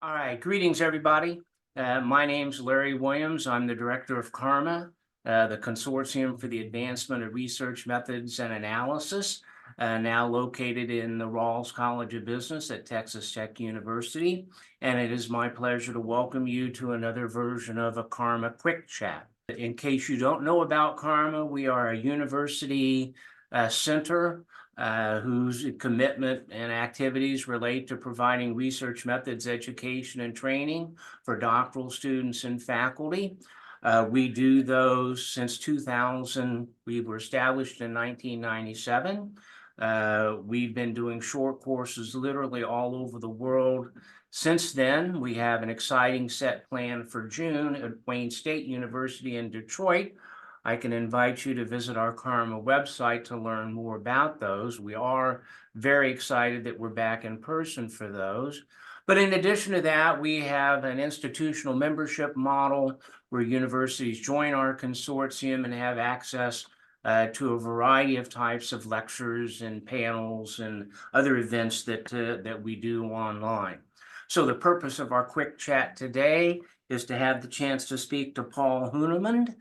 All right, greetings, everybody. My name's Larry Williams. I'm the director of CARMA, the Consortium for the Advancement of Research Methods and Analysis, now located in the Rawls College of Business at Texas Tech University. And it is my pleasure to welcome you to another version of a CARMA Quick Chat. In case you don't know about CARMA, we are a university center whose commitment and activities relate to providing research methods, education, and training for doctoral students and faculty. We do those since 2000. We were established in 1997. We've been doing short courses literally all over the world. Since then, we have an exciting set planned for June at Wayne State University in Detroit. I can invite you to visit our CARMA website to learn more about those. We are very excited that we're back in person for those. But in addition to that, we have an institutional membership model where universities join our consortium and have access to a variety of types of lectures and panels and other events that we do online. So the purpose of our quick chat today is to have the chance to speak to Paul Hünermund.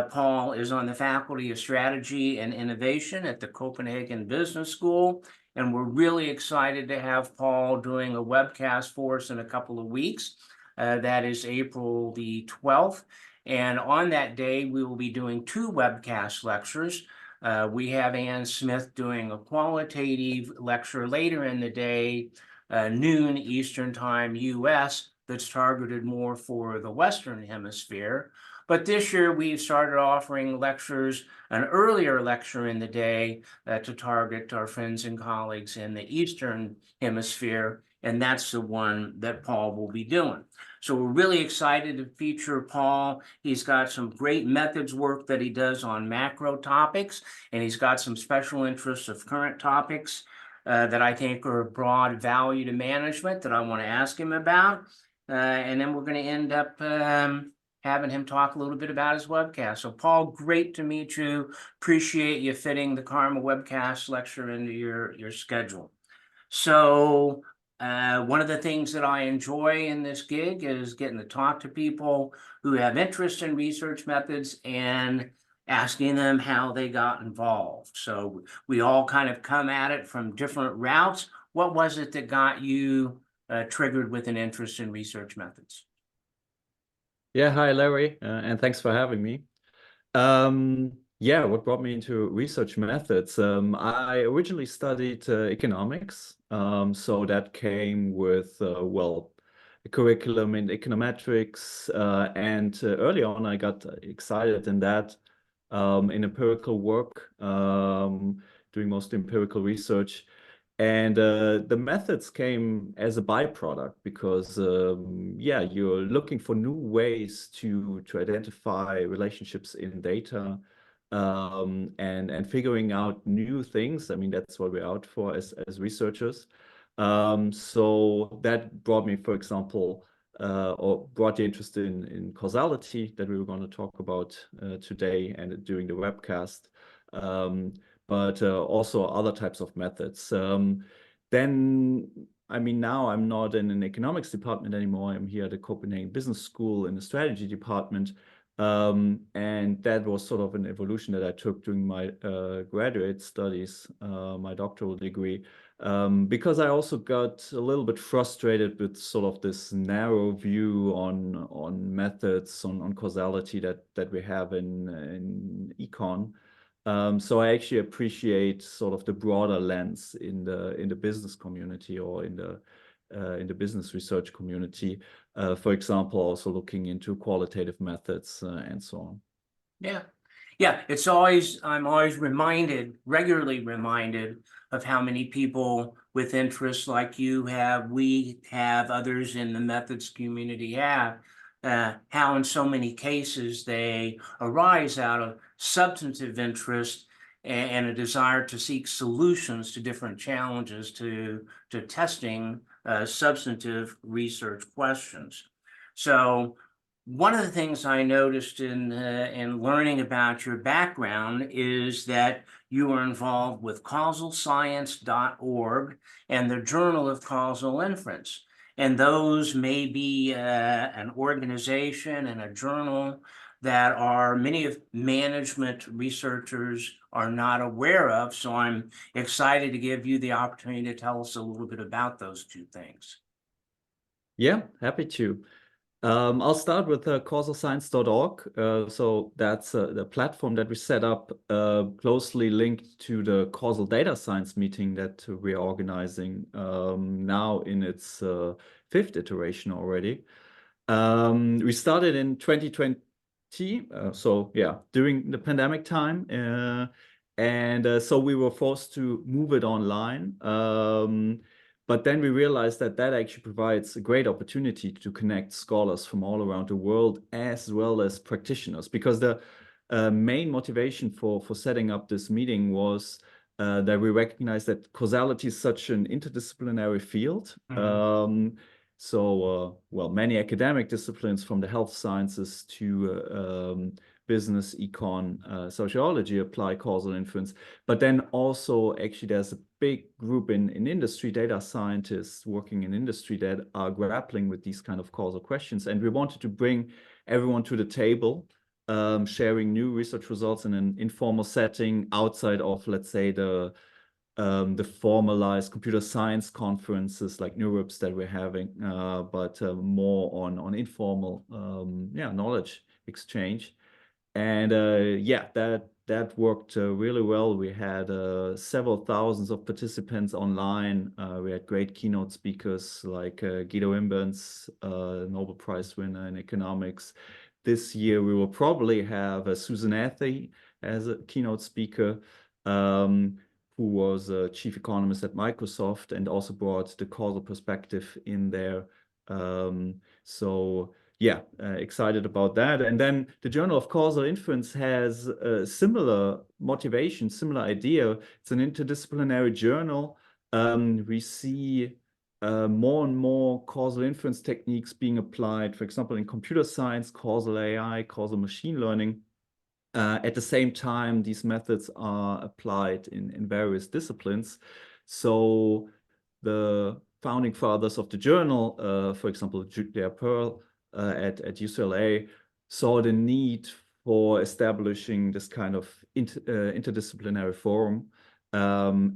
Paul is on the Faculty of Strategy and Innovation at the Copenhagen Business School, and we're really excited to have Paul doing a webcast for us in a couple of weeks. That is April the 12th, and on that day, we will be doing two webcast lectures. We have Ann Smith doing a qualitative lecture later in the day, noon Eastern Time US, that's targeted more for the Western Hemisphere. But this year, we've started offering lectures, an earlier lecture in the day to target our friends and colleagues in the Eastern Hemisphere, and that's the one that Paul will be doing. So we're really excited to feature Paul. He's got some great methods work that he does on macro topics, and he's got some special interests of current topics that I think are of broad value to management that I want to ask him about. And then we're going to end up having him talk a little bit about his webcast. So Paul, great to meet you. Appreciate you fitting the CARMA webcast lecture into your schedule. So one of the things that I enjoy in this gig is getting to talk to people who have interest in research methods and asking them how they got involved. So we all kind of come at it from different routes. What was it that got you triggered with an interest in research methods? Yeah, hi Larry, and thanks for having me. Yeah, what brought me into research methods? I originally studied economics, so that came with, well, a curriculum in econometrics, and early on I got excited in that, in empirical work, doing most empirical research. And the methods came as a byproduct because, yeah, you're looking for new ways to identify relationships in data, and figuring out new things. I mean, that's what we're out for as researchers. So that brought me, for example, or brought the interest in causality that we were going to talk about today and during the webcast. But also other types of methods. Then, I mean, now I'm not in an economics department anymore. I'm here at the Copenhagen Business School in the strategy department. And that was sort of an evolution that I took during my graduate studies, my doctoral degree, because I also got a little bit frustrated with sort of this narrow view on methods, on causality that we have in econ. So I actually appreciate sort of the broader lens in the business community or in the business research community. For example, also looking into qualitative methods and so on. Yeah. I'm always regularly reminded of how many people with interests like we have, others in the methods community have, how in so many cases they arise out of substantive interest and a desire to seek solutions to different challenges to testing substantive research questions. So one of the things I noticed in learning about your background is that you are involved with causalscience.org and the Journal of Causal Inference. And those may be an organization and a journal that are many of management researchers are not aware of. So I'm excited to give you the opportunity to tell us a little bit about those two things. Yeah, happy to. I'll start with causalscience.org. So that's the platform that we set up, closely linked to the causal data science meeting that we're organizing now in its fifth iteration already. We started in 2020, so yeah, during the pandemic time. And so we were forced to move it online. But then we realized that that actually provides a great opportunity to connect scholars from all around the world as well as practitioners, because the main motivation for setting up this meeting was that we recognize that causality is such an interdisciplinary field. Well, many academic disciplines from the health sciences to business, econ, sociology apply causal inference. But then also actually there's a big group in industry, data scientists working in industry that are grappling with these kind of causal questions. And we wanted to bring everyone to the table, sharing new research results in an informal setting outside of, let's say, the formalized computer science conferences like NeurIPS that we're having, but more on informal knowledge exchange. And yeah, that worked really well. We had several thousands of participants online. We had great keynote speakers like Guido Imbens, Nobel Prize winner in economics. This year we will probably have Susan Athey as a keynote speaker, who was a chief economist at Microsoft and also brought the causal perspective in there. So yeah, excited about that. And then the Journal of Causal Inference has a similar motivation, similar idea. It's an interdisciplinary journal. We see more and more causal inference techniques being applied, for example, in computer science, causal AI, causal machine learning. At the same time, these methods are applied in various disciplines. So the founding fathers of the journal, for example, Julia Pearl at UCLA, saw the need for establishing this kind of interdisciplinary forum. The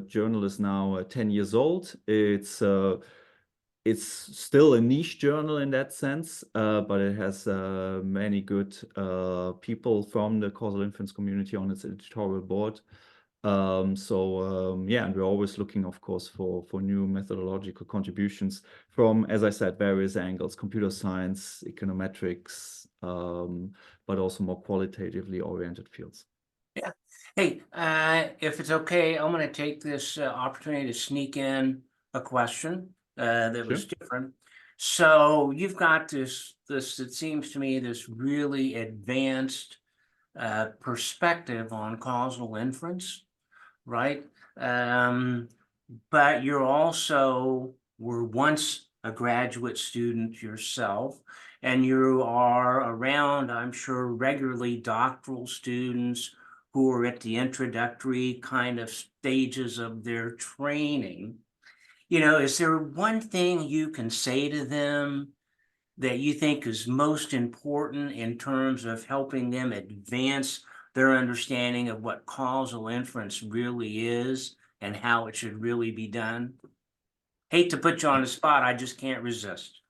journal is now 10 years old. It's still a niche journal in that sense, but it has many good people from the causal inference community on its editorial board. And we're always looking, of course, for new methodological contributions from, as I said, various angles: computer science, econometrics, but also more qualitatively oriented fields. Yeah. Hey, if it's okay, I'm going to take this opportunity to sneak in a question that was different. So you've got this, it seems to me, this really advanced perspective on causal inference, right? But you're also were once a graduate student yourself, and you are around, I'm sure, regularly doctoral students who are at the introductory kind of stages of their training. You know, is there one thing you can say to them that you think is most important in terms of helping them advance their understanding of what causal inference really is and how it should really be done? Hate to put you on the spot, I just can't resist.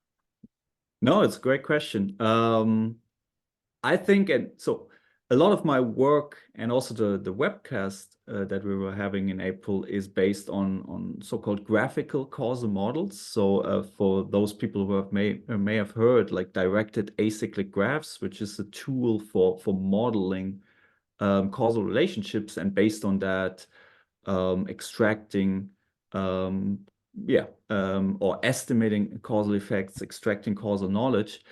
No, it's a great question. I think, and so a lot of my work and also the webcast that we were having in April is based on so-called graphical causal models. So for those people who may have heard, like directed acyclic graphs, which is a tool for modeling causal relationships, and based on that, extracting or estimating causal effects, extracting causal knowledge.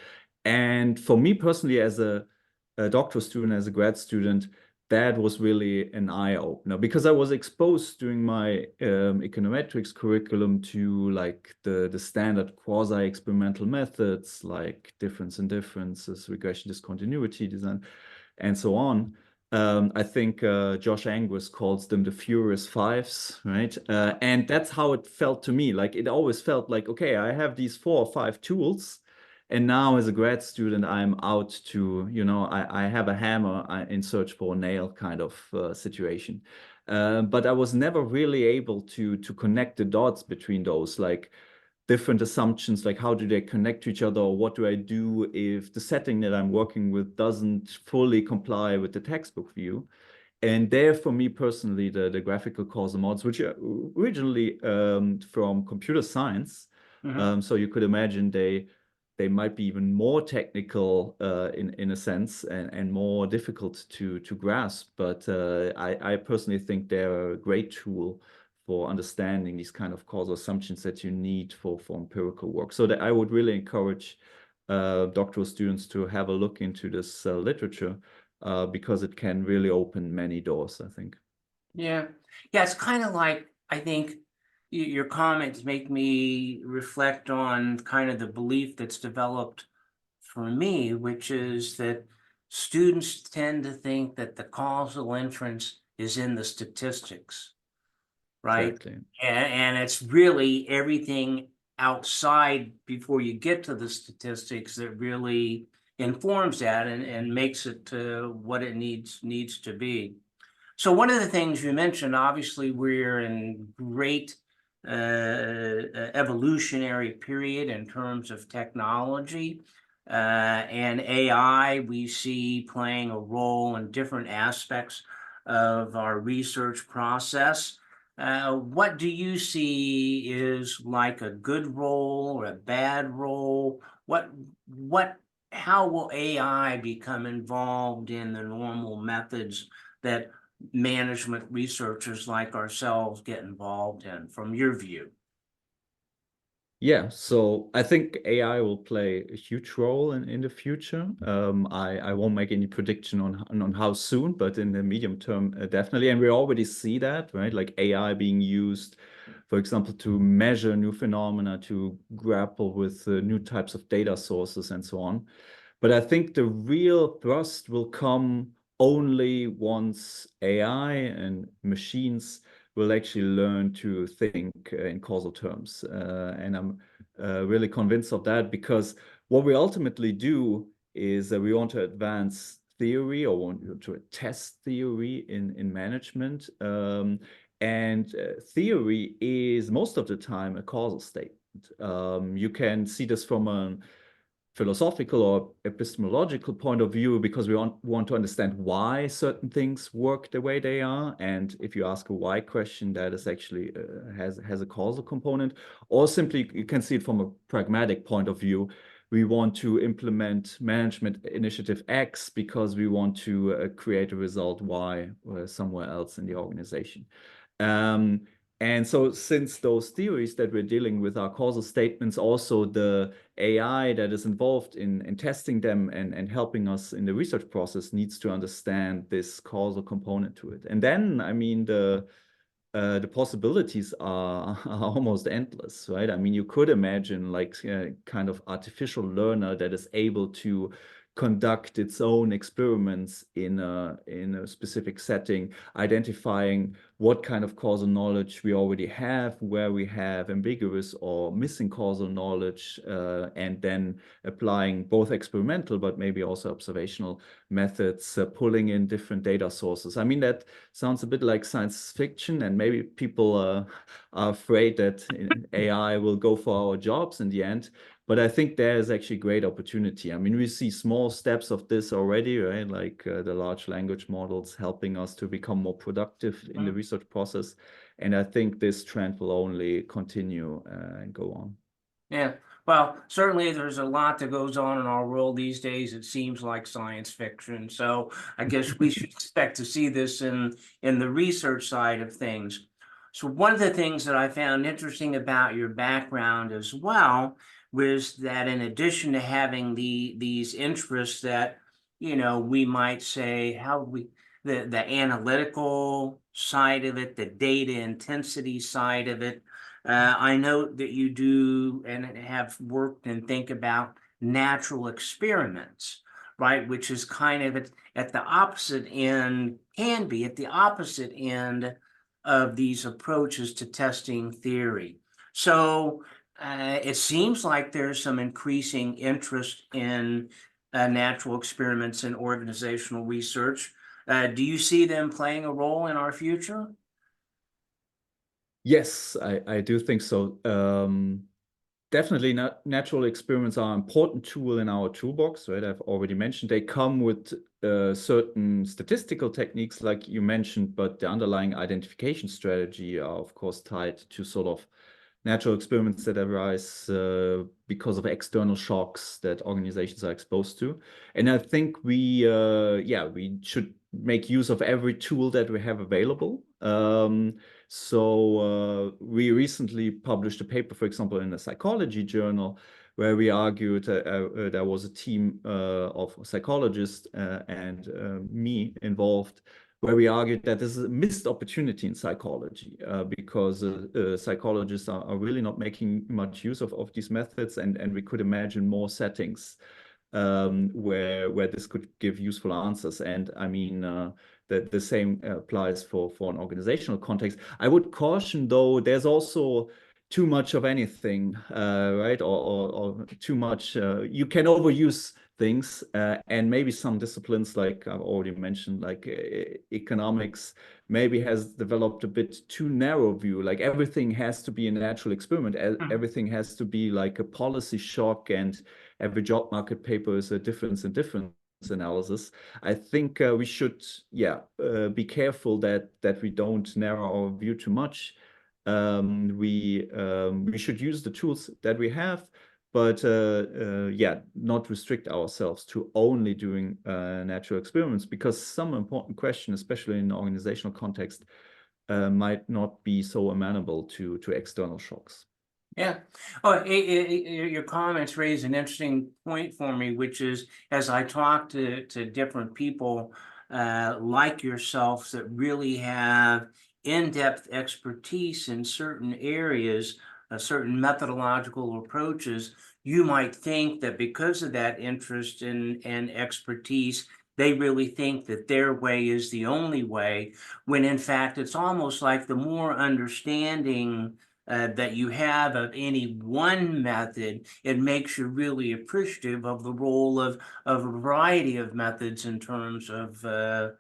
And for me personally, as a doctoral student, as a grad student, that was really an eye-opener, because I was exposed during my econometrics curriculum to like the standard quasi-experimental methods like difference and differences, regression discontinuity design, and so on. I think Josh Angress calls them the Furious Fives, right? And that's how it felt to me. Like it always felt like, okay, I have these 4 or 5 tools, and now as a grad student, I'm out to, I have a hammer in search for a nail kind of situation. But I was never really able to connect the dots between those, like different assumptions, like how do they connect to each other, or what do I do if the setting that I'm working with doesn't fully comply with the textbook view. And there, for me personally, the graphical causal models, which are originally from computer science, Mhm. so you could imagine they might be even more technical in a sense, and more difficult to grasp. But I personally think they're a great tool for understanding these kind of causal assumptions that you need for empirical work. So that I would really encourage doctoral students to have a look into this literature because it can really open many doors, I think. Yeah. Yeah, it's kind of like, I think your comments make me reflect on kind of the belief that's developed for me, which is that students tend to think that the causal inference is in the statistics, right? Exactly. And it's really everything outside before you get to the statistics that really informs that and makes it to what it needs to be. So one of the things you mentioned, obviously, we're in great evolutionary period in terms of technology. And AI, we see playing a role in different aspects of our research process. What do you see is like a good role or a bad role? What, how will AI become involved in the normal methods that management researchers like ourselves get involved in, from your view? Yeah, so I think AI will play a huge role in the future. I won't make any prediction on how soon, but in the medium term, definitely. And we already see that, right? Like AI being used, for example, to measure new phenomena, to grapple with new types of data sources and so on. But I think the real thrust will come only once AI and machines will actually learn to think in causal terms. And I'm really convinced of that, because what we ultimately do is that we want to advance theory, or want to test theory in management. And theory is most of the time a causal statement. You can see this from a philosophical or epistemological point of view, because we want to understand why certain things work the way they are. And if you ask a why question, that is actually has a causal component. Or simply, you can see it from a pragmatic point of view. We want to implement management initiative X because we want to create a result Y somewhere else in the organization. Um, and so since those theories that we're dealing with are causal statements, also the AI that is involved in testing them and helping us in the research process needs to understand this causal component to it. And then, I mean, the possibilities are almost endless, right? I mean, you could imagine like a kind of artificial learner that is able to conduct its own experiments in a specific setting, identifying what kind of causal knowledge we already have, where we have ambiguous or missing causal knowledge, and then applying both experimental but maybe also observational methods, pulling in different data sources. I mean, that sounds a bit like science fiction, and maybe people are afraid that AI will go for our jobs in the end. But I think there is actually great opportunity. I mean, we see small steps of this already, right? Like the large language models helping us to become more productive in the research process. And I think this trend will only continue and go on. Yeah, well, certainly there's a lot that goes on in our world these days. It seems like science fiction. So I guess we should expect to see this in the research side of things. So one of the things that I found interesting about your background as well was that in addition to having these interests that, we might say how we the analytical side of it, the data intensity side of it. I know that you do and have worked and think about natural experiments, right? Which is kind of at the opposite end, can be at the opposite end of these approaches to testing theory. So it seems like there's some increasing interest in natural experiments in organizational research. Do you see them playing a role in our future? Yes, I do think so. Definitely natural experiments are an important tool in our toolbox, right? I've already mentioned they come with certain statistical techniques like you mentioned, but the underlying identification strategy are of course tied to sort of natural experiments that arise because of external shocks that organizations are exposed to. And I think we should make use of every tool that we have available. We recently published a paper, for example, in a psychology journal, where we argued there was a team of psychologists and me involved, where we argued that this is a missed opportunity in psychology because psychologists are really not making much use of these methods, and we could imagine more settings where this could give useful answers. And I mean, the same applies for an organizational context. I would caution, though, there's also too much of anything, right? Or too much, you can overuse things, and maybe some disciplines, like I've already mentioned, like economics, maybe has developed a bit too narrow view. Like everything has to be a natural experiment. Everything has to be like a policy shock, and every job market paper is a difference in difference analysis. I think we should, be careful that we don't narrow our view too much. We should use the tools that we have, but not restrict ourselves to only doing natural experiments, because some important question, especially in organizational context, might not be so amenable to external shocks. Yeah. Oh, your comments raise an interesting point for me, which is as I talk to different people like yourselves that really have in-depth expertise in certain areas, certain methodological approaches, you might think that because of that interest and expertise, they really think that their way is the only way, when in fact it's almost like the more understanding that you have of any one method, it makes you really appreciative of the role of a variety of methods in terms of the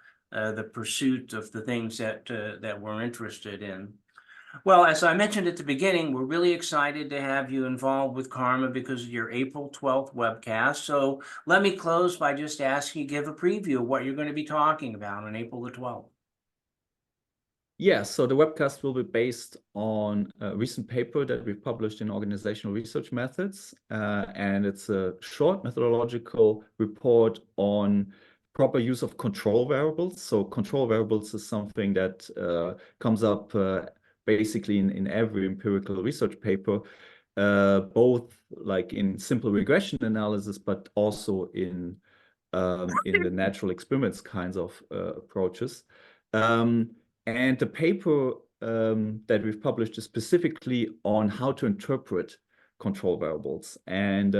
pursuit of the things that we're interested in. Well, as I mentioned at the beginning, we're really excited to have you involved with Karma because of your April 12th webcast. So let me close by just asking you to give a preview of what you're going to be talking about on April the 12th. Yeah, so the webcast will be based on a recent paper that we published in Organizational Research Methods, and it's a short methodological report on proper use of control variables. So control variables is something that comes up basically in every empirical research paper, both like in simple regression analysis, but also in the natural experiments kinds of approaches. And the paper that we've published is specifically on how to interpret control variables. And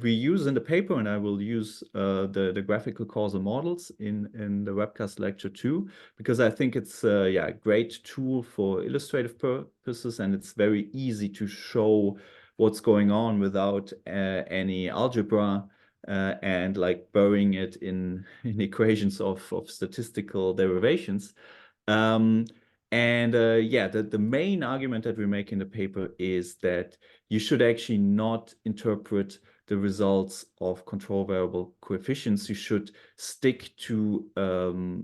we use in the paper, and I will use the graphical causal models in the webcast lecture too, because I think it's a great tool for illustrative purposes, and it's very easy to show what's going on without any algebra. And like burying it in equations of statistical derivations. Um, the main argument that we make in the paper is that you should actually not interpret the results of control variable coefficients. You should stick to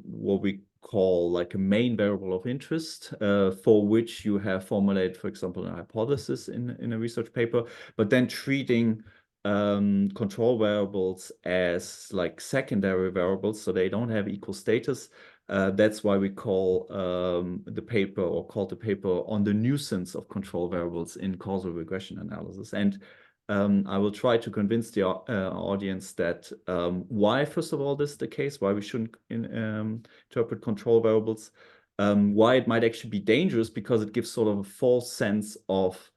what we call like a main variable of interest, for which you have formulated, for example, a hypothesis in a research paper, but then treating control variables as like secondary variables, so they don't have equal status. That's why we call the paper, or called the paper, on the nuisance of control variables in causal regression analysis. And I will try to convince the audience that why, first of all, this is the case, why we shouldn't interpret control variables, why it might actually be dangerous, because it gives sort of a false sense of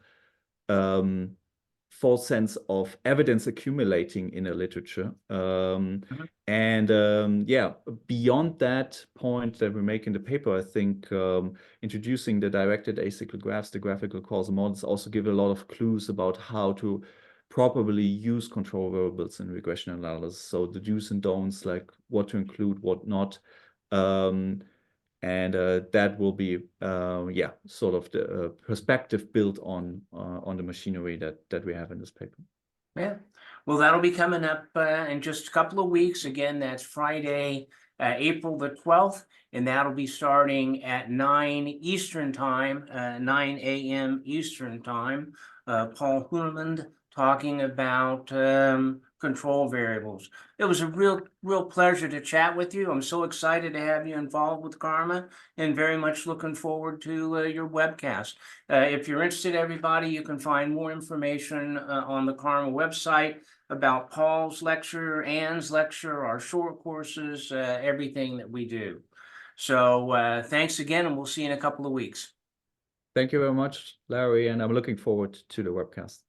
false sense of evidence accumulating in a literature. Mhm. And yeah, beyond that point that we make in the paper, I think introducing the directed acyclic graphs, the graphical causal models, also give a lot of clues about how to properly use control variables in regression analysis. So the do's and don'ts, like what to include, what not. And that will be, yeah, sort of the perspective built on the machinery that we have in this paper. Yeah, well, that'll be coming up in just a couple of weeks. Again, that's Friday, April the 12th, and that'll be starting at 9 Eastern time, 9 a.m. Eastern time. Paul Hünermund talking about control variables. It was a real pleasure to chat with you. I'm so excited to have you involved with Karma and very much looking forward to your webcast. If you're interested, everybody, you can find more information on the Karma website about Paul's lecture, Ann's lecture, our short courses, everything that we do. So thanks again, and we'll see you in a couple of weeks. Thank you very much, Larry, and I'm looking forward to the webcast.